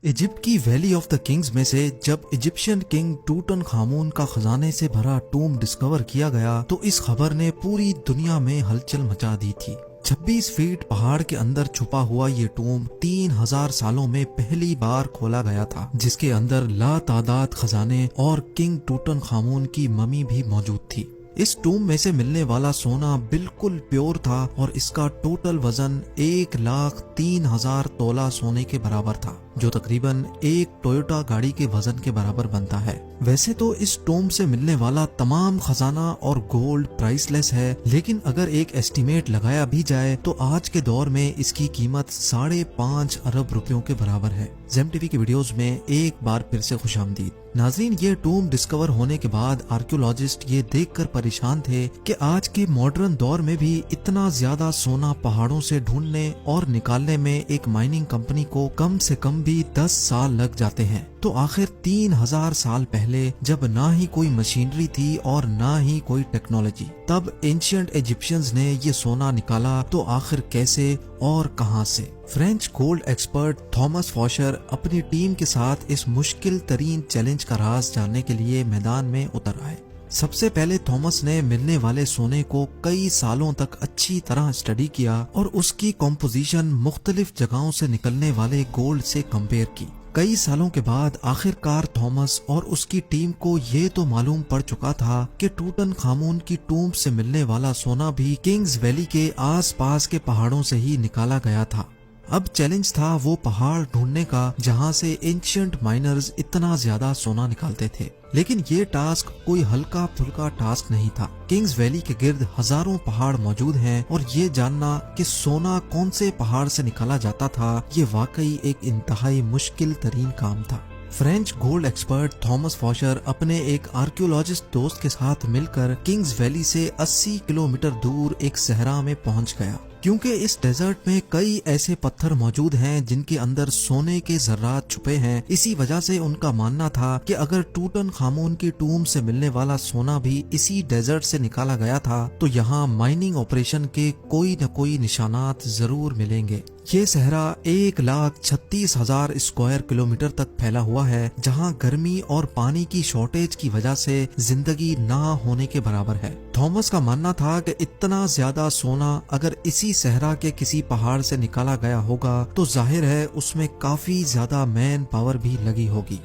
Egypt की valley of the Kings में से जब इजिप्शियन किंग टूटन खामून का खजाने से भरा टूम डिस्कवर किया गया तो इस खबर ने पूरी दुनिया में हलचल मचा दी थी। 26 फीट पहाड़ के अंदर छुपा हुआ ये टूम 3000 सालों में पहली बार खोला गया था, जिसके अंदर लातादाद खजाने और किंग टूटन खामून की ममी भी मौजूद थी। इस टूम में से मिलने वाला सोना बिल्कुल प्योर था और इसका टोटल वजन 1,03,000 तोला सोने के बराबर था, जो तकरीबन एक टोयोटा गाड़ी के वजन के बराबर बनता है। वैसे तो इस टूम से मिलने वाला तमाम खजाना और गोल्ड प्राइसलेस है, लेकिन अगर एक एस्टिमेट लगाया भी जाए तो आज के दौर में इसकी कीमत 5.5 अरब रुपयों के बराबर है। ज़ेम टीवी की वीडियोस में एक बार फिर से खुशामदीद। नाज़रीन, ये टूम डिस्कवर होने के बाद आर्कियोलॉजिस्ट ये देखकर परेशान थे कि आज के मॉडर्न दौर में भी इतना ज्यादा सोना पहाड़ों से ढूंढने और निकालने में एक माइनिंग कंपनी को कम से कम भी 10 साल लग जाते हैं। तो आखिर 3000 साल पहले, जब ना ही कोई मशीनरी थी और ना ही कोई टेक्नोलॉजी, तब एंशिएंट इजिप्शियंस ने ये सोना निकाला तो आखिर कैसे और कहां से? फ्रेंच गोल्ड एक्सपर्ट थॉमस फॉशर अपनी टीम के साथ इस मुश्किल तरीन चैलेंज का राज जानने के लिए मैदान में उतर आए। सबसे पहले थॉमस ने मिलने वाले सोने को कई सालों तक अच्छी तरह स्टडी किया और उसकी कॉम्पोजिशन मुख्तलिफ जगहों से निकलने वाले गोल्ड से कंपेयर की। कई सालों के बाद आखिरकार थॉमस और उसकी टीम को ये तो मालूम पड़ चुका था कि टूटन खामून की टूम से मिलने वाला सोना भी किंग्स वैली के आसपास के पहाड़ों से ही निकाला गया था। अब चैलेंज था वो पहाड़ ढूंढने का जहां से एंशिएंट माइनर्स इतना ज्यादा सोना निकालते थे। लेकिन ये टास्क कोई हल्का फुल्का टास्क नहीं था। किंग्स वैली के गिर्द हजारों पहाड़ मौजूद हैं और ये जानना कि सोना कौन से पहाड़ से निकाला जाता था, ये वाकई एक इंतहाई मुश्किल तरीन काम था। फ्रेंच गोल्ड एक्सपर्ट थॉमस फॉशर अपने एक आर्कियोलॉजिस्ट दोस्त के साथ मिलकर किंग्स वैली से 80 किलोमीटर दूर एक सहरा में पहुंच गया, क्योंकि इस डेजर्ट में कई ऐसे पत्थर मौजूद हैं जिनके अंदर सोने के जर्रात छुपे हैं। इसी वजह से उनका मानना था कि अगर टूटन खामून की टूम से मिलने वाला सोना भी इसी डेजर्ट से निकाला गया था तो यहाँ माइनिंग ऑपरेशन के कोई न कोई निशानात जरूर मिलेंगे। ये सहरा 1,36,000 स्क्वायर किलोमीटर तक फैला हुआ है, जहाँ गर्मी और पानी की शॉर्टेज की वजह से जिंदगी ना होने के बराबर है। थॉमस का मानना था कि इतना ज्यादा सोना अगर इसी सहरा के किसी पहाड़ से निकाला गया होगा तो जाहिर है उसमें काफी ज्यादा मैन पावर भी लगी होगी।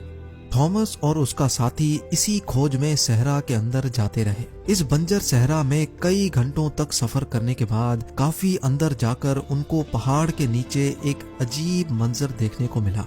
थॉमस और उसका साथी इसी खोज में सहरा के अंदर जाते रहे। इस बंजर सहरा में कई घंटों तक सफर करने के बाद काफी अंदर जाकर उनको पहाड़ के नीचे एक अजीब मंजर देखने को मिला।